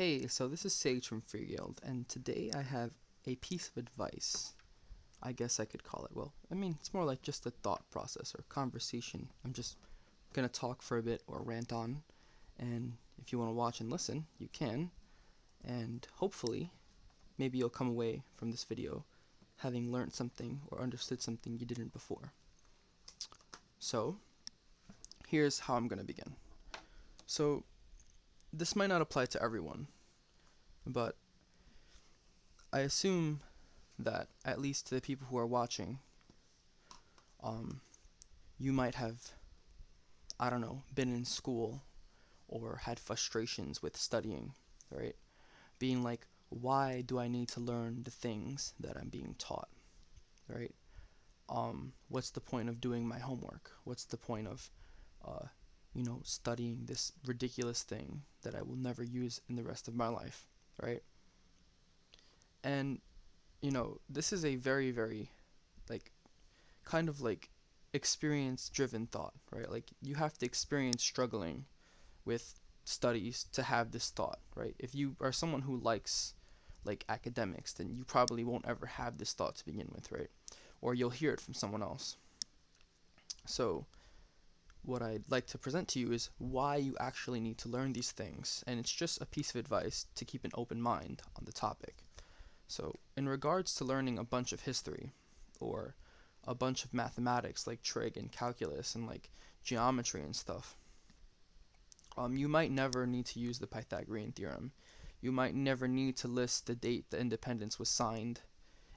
Hey, so this is Sage from Free Guild, and today I have a piece of advice. I guess I could call it. Well, I mean, it's more like just a thought process or conversation. I'm just gonna talk for a bit or rant on, and if you want to watch and listen, you can, and hopefully, maybe you'll come away from this video having learned something or understood something you didn't before. So, here's how I'm gonna begin. So, this might not apply to everyone, but I assume that at least to the people who are watching, um, you might have, I don't know, been in school or had frustrations with studying, right? Being like, why do I need to learn the things that I'm being taught, right? What's the point of doing my homework? What's the point of, uh, studying this ridiculous thing that I will never use in the rest of my life, right? And, this is a very, very, like, kind of like experience driven thought, right? Like you have to experience struggling with studies to have this thought, right? If you are someone who likes like academics, then you probably won't ever have this thought to begin with, right? Or you'll hear it from someone else. So, what I'd like to present to you is why you actually need to learn these things, and it's just a piece of advice to keep an open mind on the topic. So, in regards to learning a bunch of history, or a bunch of mathematics like trig and calculus and like geometry and stuff, you might never need to use the Pythagorean theorem. You might never need to list the date the independence was signed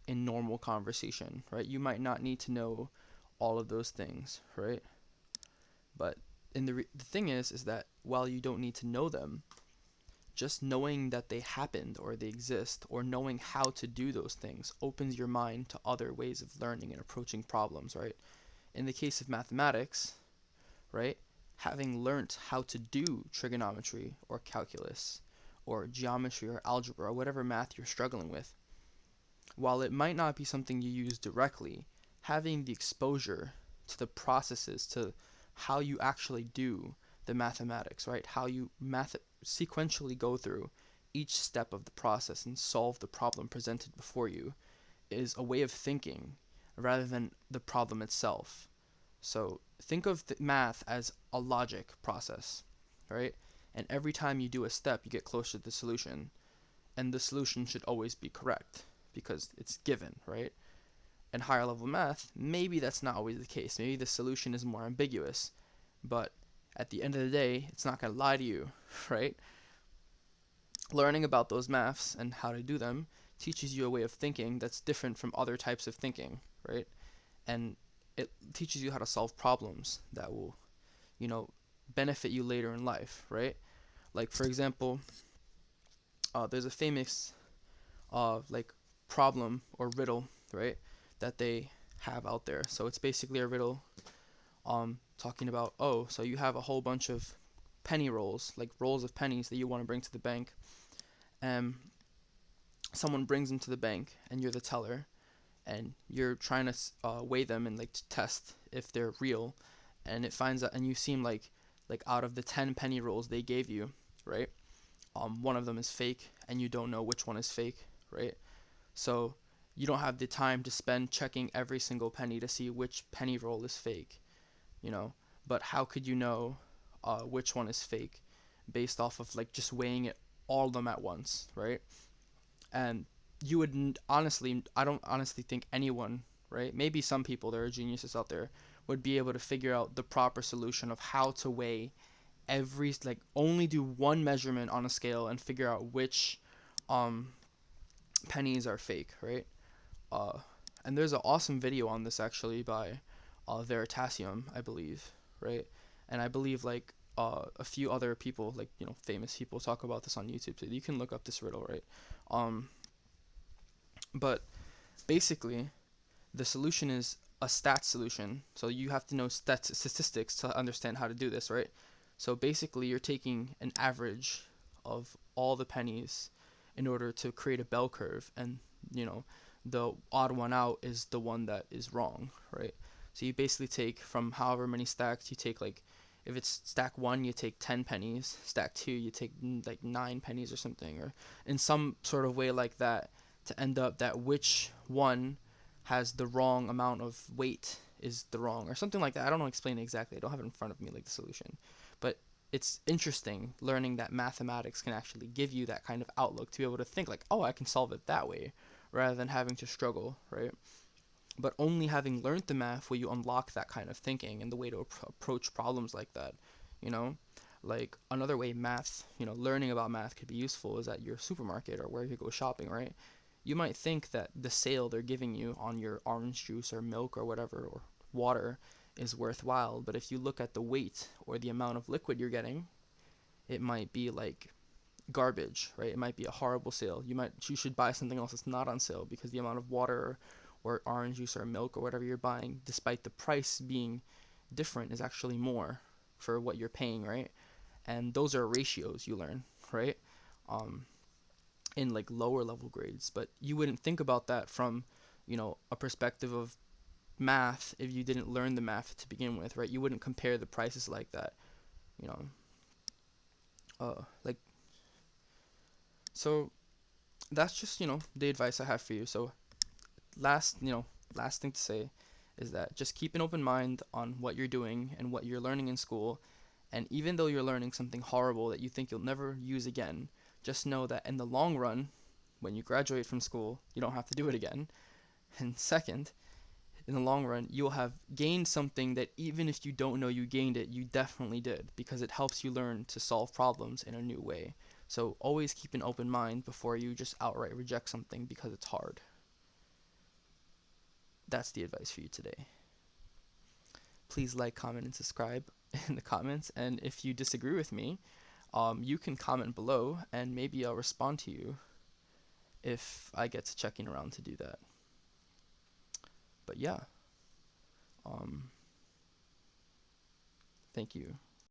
in normal conversation, right? You might not need to know all of those things, right? But the thing is that while you don't need to know them, just knowing that they happened or they exist or knowing how to do those things opens your mind to other ways of learning and approaching problems, right? In the case of mathematics, right, having learnt how to do trigonometry or calculus or geometry or algebra or whatever math you're struggling with, while it might not be something you use directly, having the exposure to the processes, to how you actually do the mathematics, right? How you sequentially go through each step of the process and solve the problem presented before you is a way of thinking rather than the problem itself. So think of the math as a logic process, right? And every time you do a step, you get closer to the solution. And the solution should always be correct because it's given, right? In higher level math, maybe that's not always the case. Maybe the solution is more ambiguous. But at the end of the day, it's not going to lie to you, right? Learning about those maths and how to do them teaches you a way of thinking that's different from other types of thinking, right? And it teaches you how to solve problems that will, you know, benefit you later in life, right? Like for example, there's a famous like problem or riddle, right, that they have out there. So it's basically a riddle talking about, oh, so you have a whole bunch of penny rolls, like rolls of pennies that you want to bring to the bank. And someone brings them to the bank and you're the teller and you're trying to weigh them and like to test if they're real, and it finds out and you seem like out of the 10 penny rolls they gave you, right, one of them is fake and you don't know which one is fake, right? So you don't have the time to spend checking every single penny to see which penny roll is fake, you know. But how could you know which one is fake based off of like just weighing it all of them at once, right? And you would honestly, I don't honestly think anyone, right? Maybe some people, there are geniuses out there, would be able to figure out the proper solution of how to weigh every, like only do one measurement on a scale and figure out which um pennies are fake, right? Uh, and there's an awesome video on this actually by Veritasium, I believe, right? And I believe like a few other people, like famous people, talk about this on YouTube. So you can look up this riddle, right? Um, but basically, the solution is a stat solution. So you have to know statistics to understand how to do this, right? So basically, you're taking an average of all the pennies in order to create a bell curve, and you know the odd one out is the one that is wrong, right? So you basically take from however many stacks, you take like if it's stack 1 you take 10 pennies, stack 2 you take like 9 pennies or something, or in some sort of way like that, to end up that which one has the wrong amount of weight is the wrong, or something like that. I don't know explain it exactly. I don't have it in front of me like the solution. But it's interesting learning that mathematics can actually give you that kind of outlook to be able to think like, oh, I can solve it that way, rather than having to struggle, right? But only having learned the math will you unlock that kind of thinking and the way to approach problems like that, you know? Like another way math, learning about math could be useful is at your supermarket or where you go shopping, right? You might think that the sale they're giving you on your orange juice or milk or whatever, or water, is worthwhile, but if you look at the weight or the amount of liquid you're getting, it might be like garbage, right? It might be a horrible sale. You should buy something else that's not on sale because the amount of water or orange juice or milk or whatever you're buying, despite the price being different, is actually more for what you're paying, right? And those are ratios you learn, right? Um, in like lower level grades, but you wouldn't think about that from, a perspective of math if you didn't learn the math to begin with, right? You wouldn't compare the prices like that, you know. Like so that's just the advice I have for you. So last you know last thing to say is that just keep an open mind on what you're doing and what you're learning in school, and even though you're learning something horrible that you think you'll never use again, just know that in the long run, when you graduate from school, you don't have to do it again. And second, in the long run, you'll have gained something that even if you don't know you gained it, you definitely did, because it helps you learn to solve problems in a new way. So always keep an open mind before you just outright reject something because it's hard. That's the advice for you today. Please like, comment, and subscribe in the comments. And if you disagree with me, you can comment below, and maybe I'll respond to you if I get to checking around to do that. But yeah, thank you.